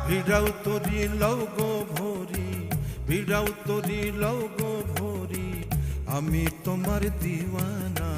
ভিড়াও তরি লৌগো ভরি, ভিড়াও তরি লৌগো ভরি, আমি তোমার দিওয়ানা।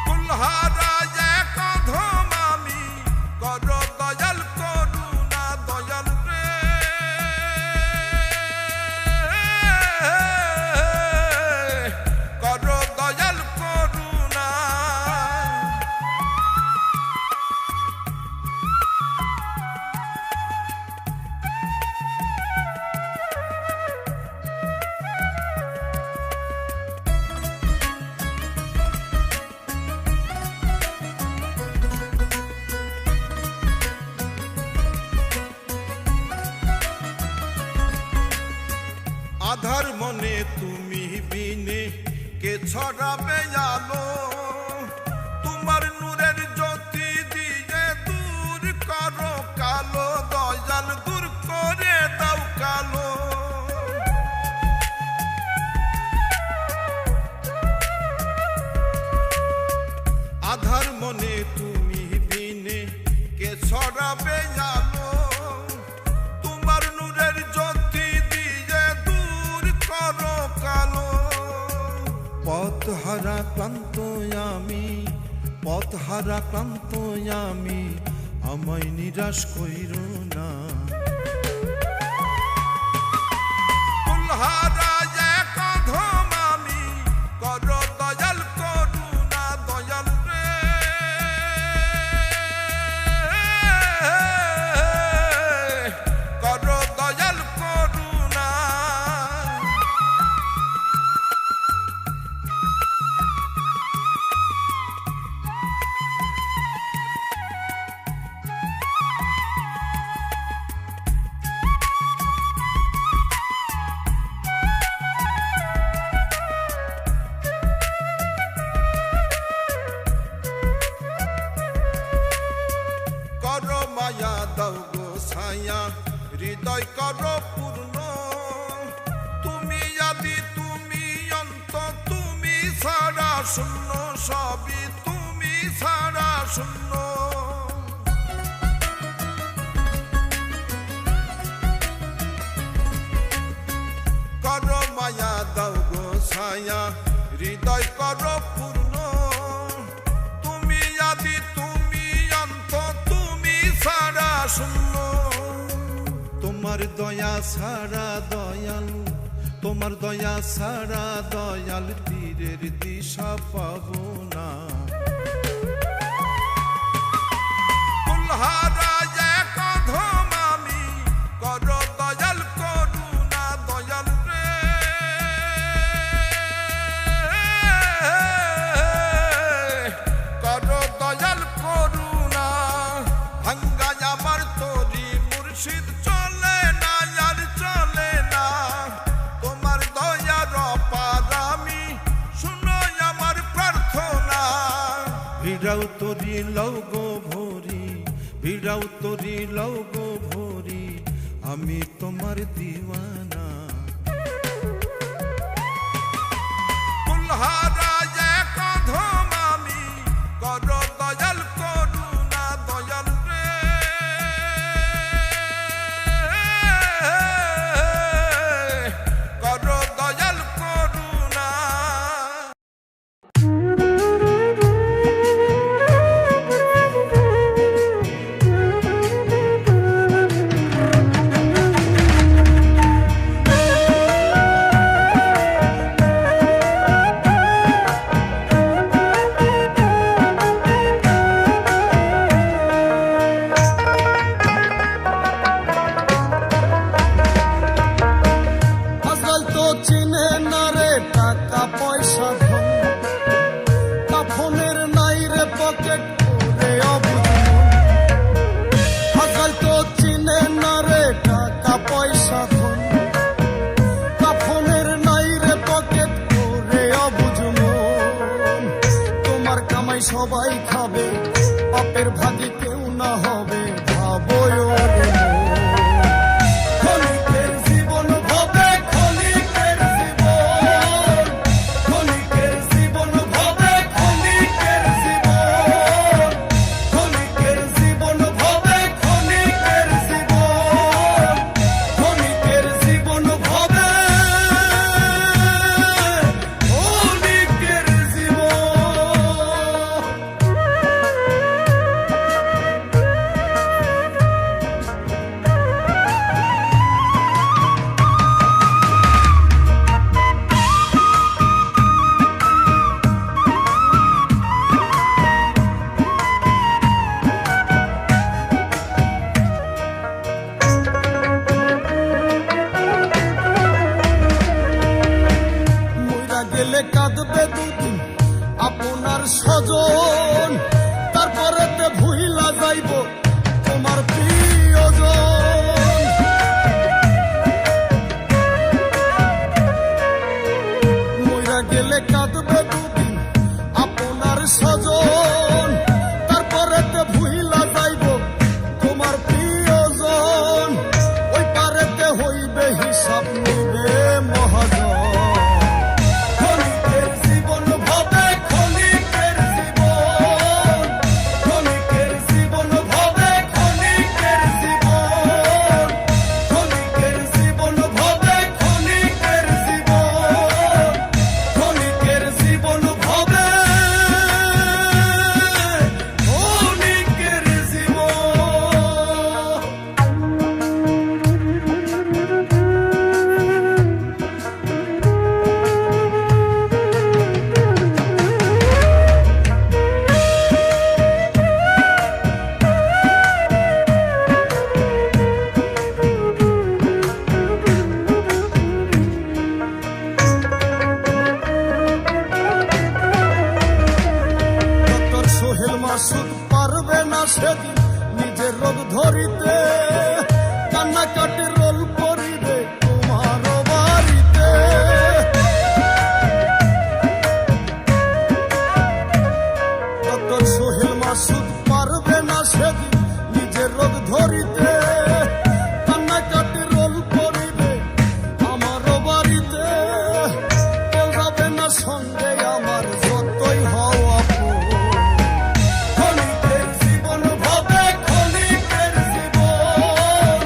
কুলহারা এক অধম আমি, কর দয়াল করুণা দয়াল রে। কর দয়াল করুণা। আধার মনে তুমি বিনে কে ছড়াবে আলো, তোমার নূরের জ্যোতি দিয়ে দূর করো কালো, দয়াল দূর করে দাও কালো। আধার মনে তুমি বিনে কে ছড়াবে আলো, তোমার নূরের জ্যোতি দিয়ে দূর করো কালো। পথহারা ক্লান্ত আমি, পথহারা ক্লান্ত আমি, আমায় নিরাশ কইরো না। কুলহারা এক অধম আমি, কর দয়াল করুণা দয়াল রে। কর দয়াল করুণা। কর মায়া দাও গো ছায়া, হৃদয় কর পূর্ণ, তুমি আদি তুমি অন্ত, তুমি ছাড়া শূন্য, সবই তুমি ছাড়া শূন্য। কর মায়া দাও গো ছায়া, হৃদয় কর পূর্ণ, তুমি আদি তুমি অন্ত, তুমি ছাড়া শূন্য। তোমার দয়া ছাড়া দয়াল, তোমার দয়া ছাড়া দয়াল, তীরের দিশা পাবো না। কুলহারা এক অধম আমি, কর দয়াল করুণা দয়াল রে। কর দয়াল করুণা। ভাঙ্গা আমার তরি মুর্শিদ চলে না, আর চলে না, তোমার দয়ার পারামি শুনো আমার প্রার্থনা। ভিড়াও তরি লৌগো ভরি, ভিড়াও তরি লৌগো ভরি, আমি তোমার দিওয়ানা। কুলহারা এক অধম আমি, কর দয়াল করুণা দয়াল রে। কর দয়াল করুণা। সবাই খাবে, পাপের ভাগে কেউ না হবে, ভাবো রে ক্ষণিকের জীবন ভাবে, ক্ষণিকের জীবন, ক্ষণিকের জীবন ভাবে, ক্ষণিকের জীবন, ক্ষণিকের জীবন সেদিন নিজের রোগ ধরিতে কান্নাকাটি রোল করিবে তোমার বাড়িতে। ডক্টর সোহেল মাসুদ পারবে না সেদিন নিজের রোগ ধরিতে কান্নাকাটি রোল করিবে আমার বাড়িতে। কেউ যাবে না সঙ্গে আমার যতই হওয়া ক্ষণিকের জীবন ভাবে ক্ষণিকের জীবন,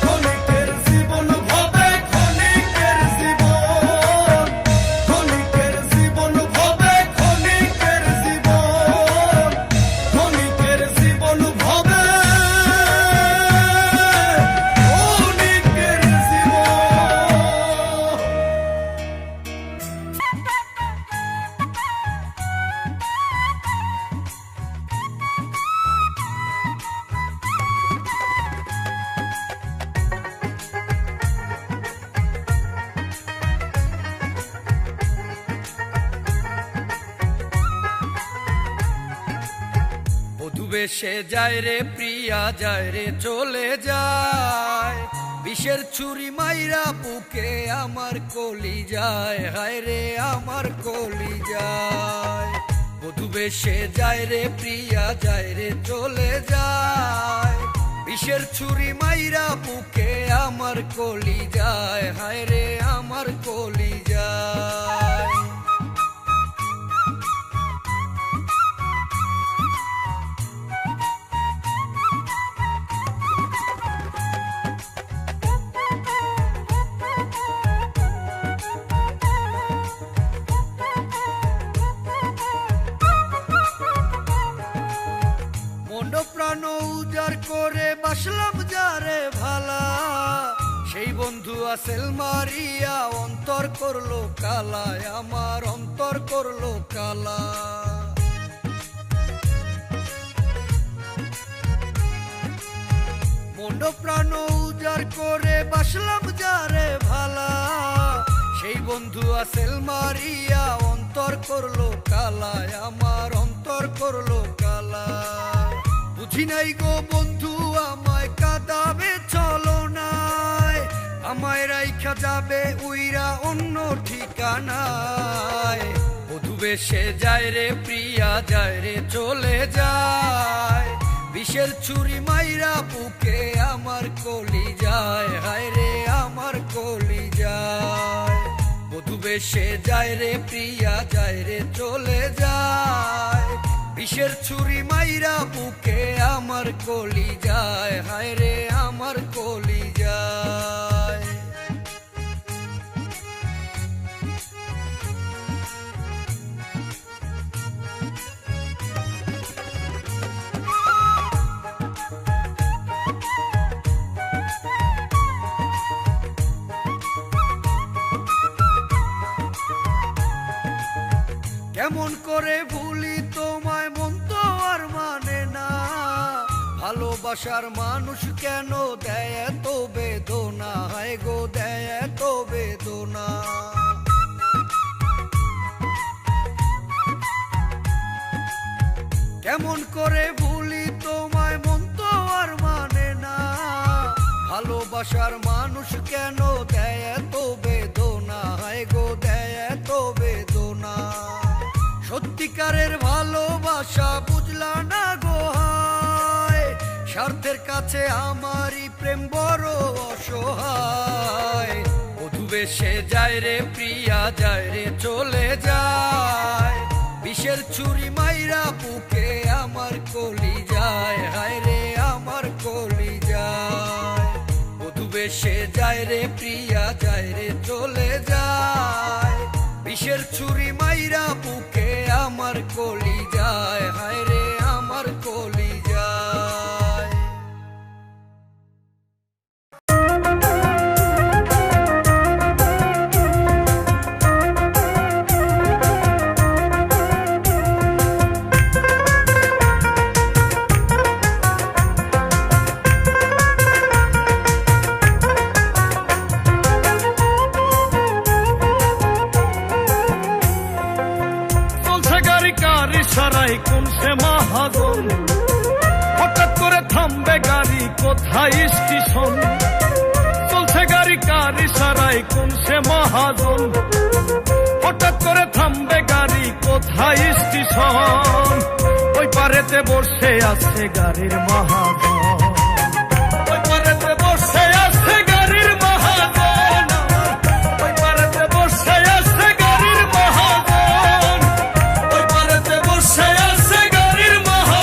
ক্ষণিকের জীবন ভাবে ক্ষণিকের জীবন, ক্ষণিকের জীবন ভাবে ক্ষণিকের জীবন, ক্ষণিকের জীবন ভাবে ক্ষণিকের জীবন। বধূ বেশে যায় রে প্রিয়া যায় রে চলে যায়, বিষের ছুরি মাইরা বুকে আমার কলি যায়, হায় রে আমার কলি যায়। বধূ বেশে যায় রে প্রিয়া যায় রে চলে যায়, বিষের ছুরি মাইরা বুকে আমার কলি যায়, হায় রে আমার কলি যায়। মন প্রাণ উজাড় করে বাসলাম যারে ভালা, সেই বন্ধু আসেল মারিয়া অন্তর করলো কালা, আমার অন্তর করলো কালা। মন প্রাণ উজাড় করে বাসলাম যারে ভালা, সেই বন্ধু আসেল মারিয়া অন্তর করলো কালা, আমার অন্তর করলো কালা। বুঝি নাই গো বন্ধু আমায় কাঁদাবে চলো নাই, আমায় রাইখা যাবে উইরা অন্য ঠিকানায়। বধূ বেশে যায় রে প্রিয়া যায় রে চলে যায়, বিষের ছুরি মাইরা বুকে আমার কলি যায়, হায় রে আমার কলি যায়। বধূ বেশে যায় রে প্রিয়া যায় রে চলে যায়, বিষের ছুরি মাইরা বুকে আমার কলি যায়, হায় রে আমার কলি যায়। কেমন করে ভুলি তোমায় মন তো আর মানে না, ভালোবাসার মানুষ কেন দেয় এত বেদনা, হায় গো দেয় এত বেদনা। কেমন করে ভুলি তোমায় মন তো আর মানে না, ভালোবাসার মানুষ কেন দেয় এত বেদনা, হায় গো দেয় এত বেদনা। সত্যিকারের ভালোবাসা বুঝলা না গো হায়, স্বার্থের কাছে আমারই প্রেম বড় অসহায়। বধূ বেশে যায় রে প্রিয়া যায় রে চলে যায়, বিষের ছুরি মাইরা বুকে আমার কলি যায়, হায় রে আমার কলি যায়। বধূ বেশে যায় রে প্রিয়া যায় রে চলে যায়, বিষের ছুরি মাইরা বুকে আমার কলি যায়, হায় রে আমার কলি যায়। কোথায় স্টেশন, চলছে গাড়ি কার ইশারায় কোন সে মহাজন, হঠাৎ করে থামবে গাড়ি কোথায় স্টেশন, ওই পারেতে বসে আছে গাড়ির মহাজন, ওই পারেতে বসে আছে গাড়ির মহাজন, ওই পারেতে বসে আছে গাড়ির মহাজন, ওই পারেতে বসে আছে গাড়ির মহাজন।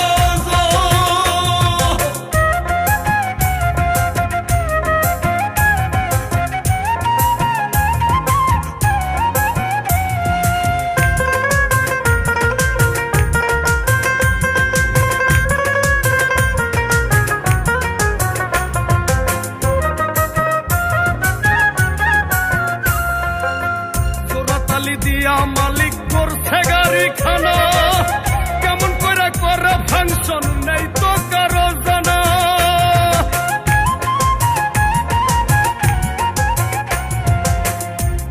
জোড়াতালি দিয়া মালিক করছে গাড়ি খানা, কেমন করে করে ফাংশন নেই তো কারো জানা,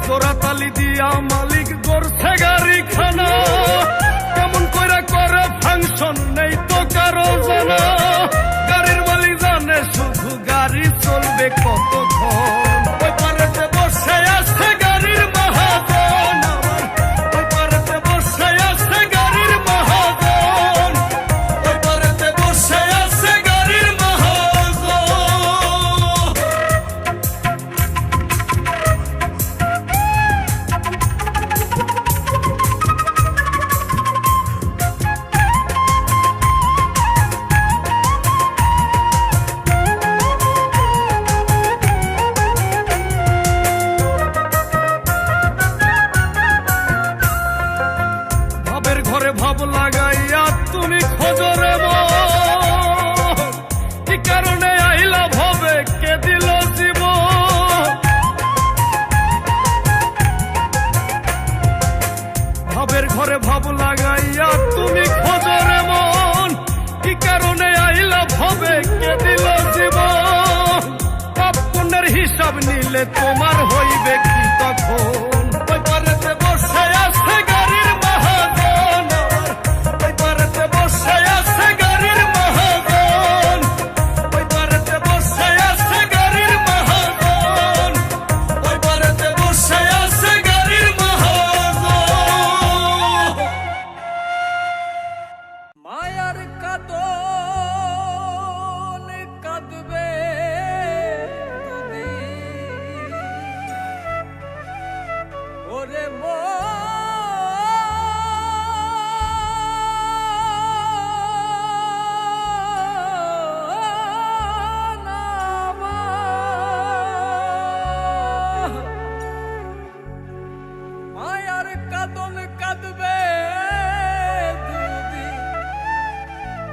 জোড়াতালি দিয়া মালিক করছে গাড়ি খানা, কেমন করে করে ফাংশন নেই তো কারো জানা, গাড়ির মালিক জানে শুধু গাড়ি চলবে কতক্ষণ, ওই পারেতে বসে আছে গাড়ির মহাজন, ওই পারেতে বসে আছে গাড়ির মহাজন, ওই পারেতে বসে আছে গাড়ির মহাজন। ভাবের ঘরে ভাব লাগাইয়া তুমি খোঁজরে মন, কি কারণে আইলা ভবে কে দিল জীবন, ভাবের ঘরে ভাব লাগাইয়া তুমি খোঁজরে মন, কি কারণে আইলা ভবে কে দিল জীবন, পাপ পুণ্যের হিসাব নিলে তোমার হইবে কি তখন, ওই পারেতে বসে আছে গাড়ির মহাজন, ওই পারেতে বসে আছে গাড়ির মহাজন, ওই পারেতে বসে আছে গাড়ির মহাজন, ওই পারেতে বসে আছে গাড়ির মহাজন। মায়ার কাঁদন কাঁদবে দুদিন, ওরে মন আমার। মায়ার কাঁদন কাঁদবে দুদিন,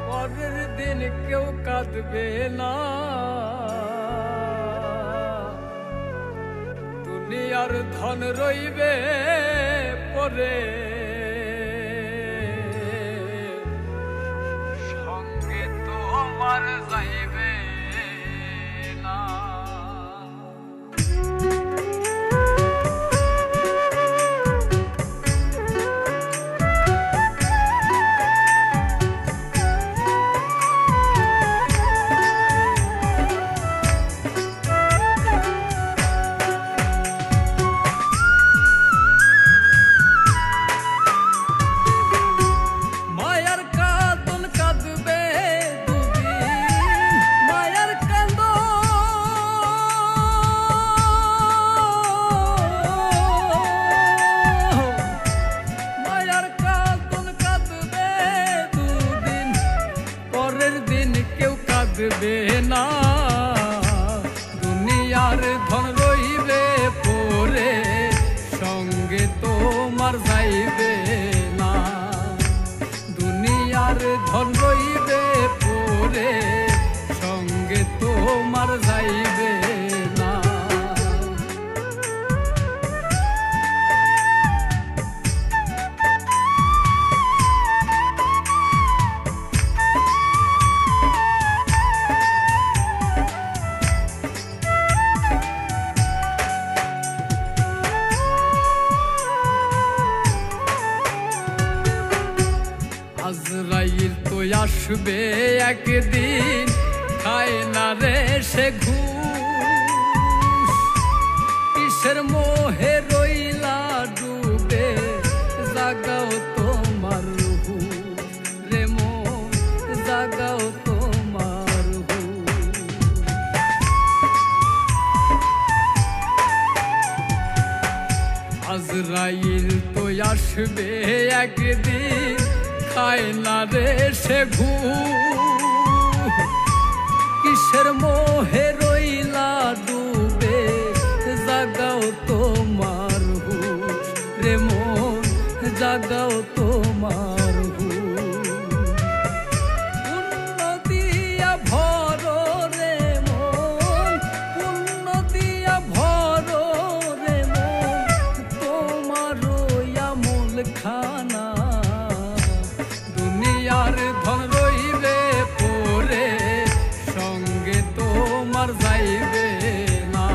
পরের দিন কেউ কাঁদবে না, দুনিয়ার ধন রইবে পরে, সঙ্গে তো আমার যাইবে না। মায়ার কাঁদন কাঁদবে দুদিন, মায়ার মায়ার কাঁদন কাঁদবে দুদিন, পরের দিন কেউ কাঁদবে না, দুনিয়ার ধন রইবে পরে, সঙ্গে তোমার যাইবে না, দুনিয়ার ধন রইবে পরে, সঙ্গে তোমার যাইবে না। আজরাইল তো আসবে একদিন, খায় না রে সে ঘুষ, কিসের মোহে রইলা ডুবে, জাগাও তোমার হুশ রে মন, জাগাও তোমার হুশ। আজরাইল তো আসবে একদিন, খায় না রে সে ঘুষ, কিসের মোহে রইলা ডুবে, জাগাও তোমার হুশ রে মন, জাগাও তোমার হুশ। পুণ্য দিয়া ভরো রে মন, পুণ্য দিয়া ভরো রে মন, তোমার আমল খানা, দুনিয়ার ধন রইবে পরে, সঙ্গে তোমার যাইবে না।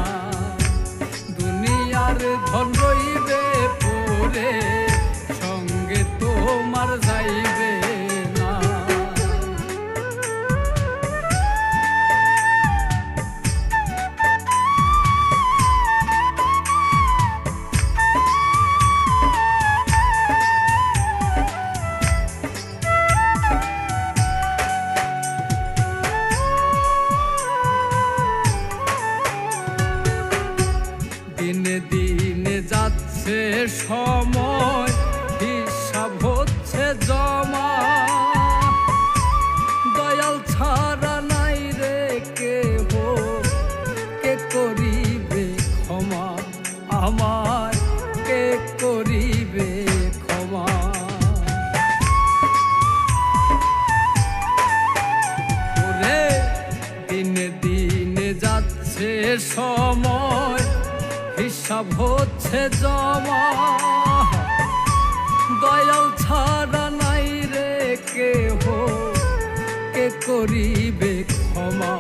দুনিয়ার ধন রইবে পরে, সঙ্গে তোমার যাইবে না। দিনে দিনে যাচ্ছে সময়, হিসাব হচ্ছে জমা, দয়াল ছাড়া নাই রে কেহ, কে করিবে ক্ষমা আমায়, কে করিবে ক্ষমা। ওরে দিনে দিনে যাচ্ছে সময়, হিসাব হচ্ছে জমা, দয়াল ছাড়া নাই রে কেহ, কে করিবে ক্ষমা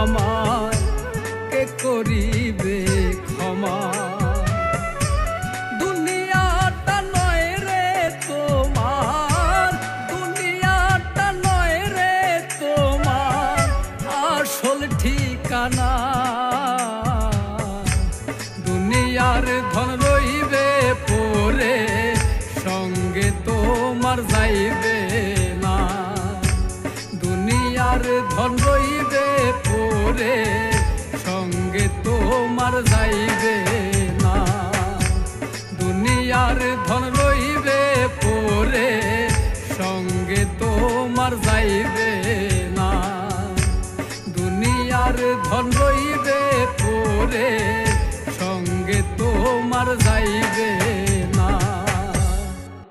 আমায়, কে করিবে ক্ষমা। দুনিয়াটা নয় রে তোমার, দুনিয়াটা নয় রে তোমার আসল ঠিকানা। দুনিয়ার ধন রইবে পরে, সঙ্গে তোমার যাইবে না। দুনিয়ার ধন রইবে পরে, সঙ্গে তোমার যাইবে না। দুনিয়ার ধন রইবে পরে, সঙ্গে তোমার যাইবে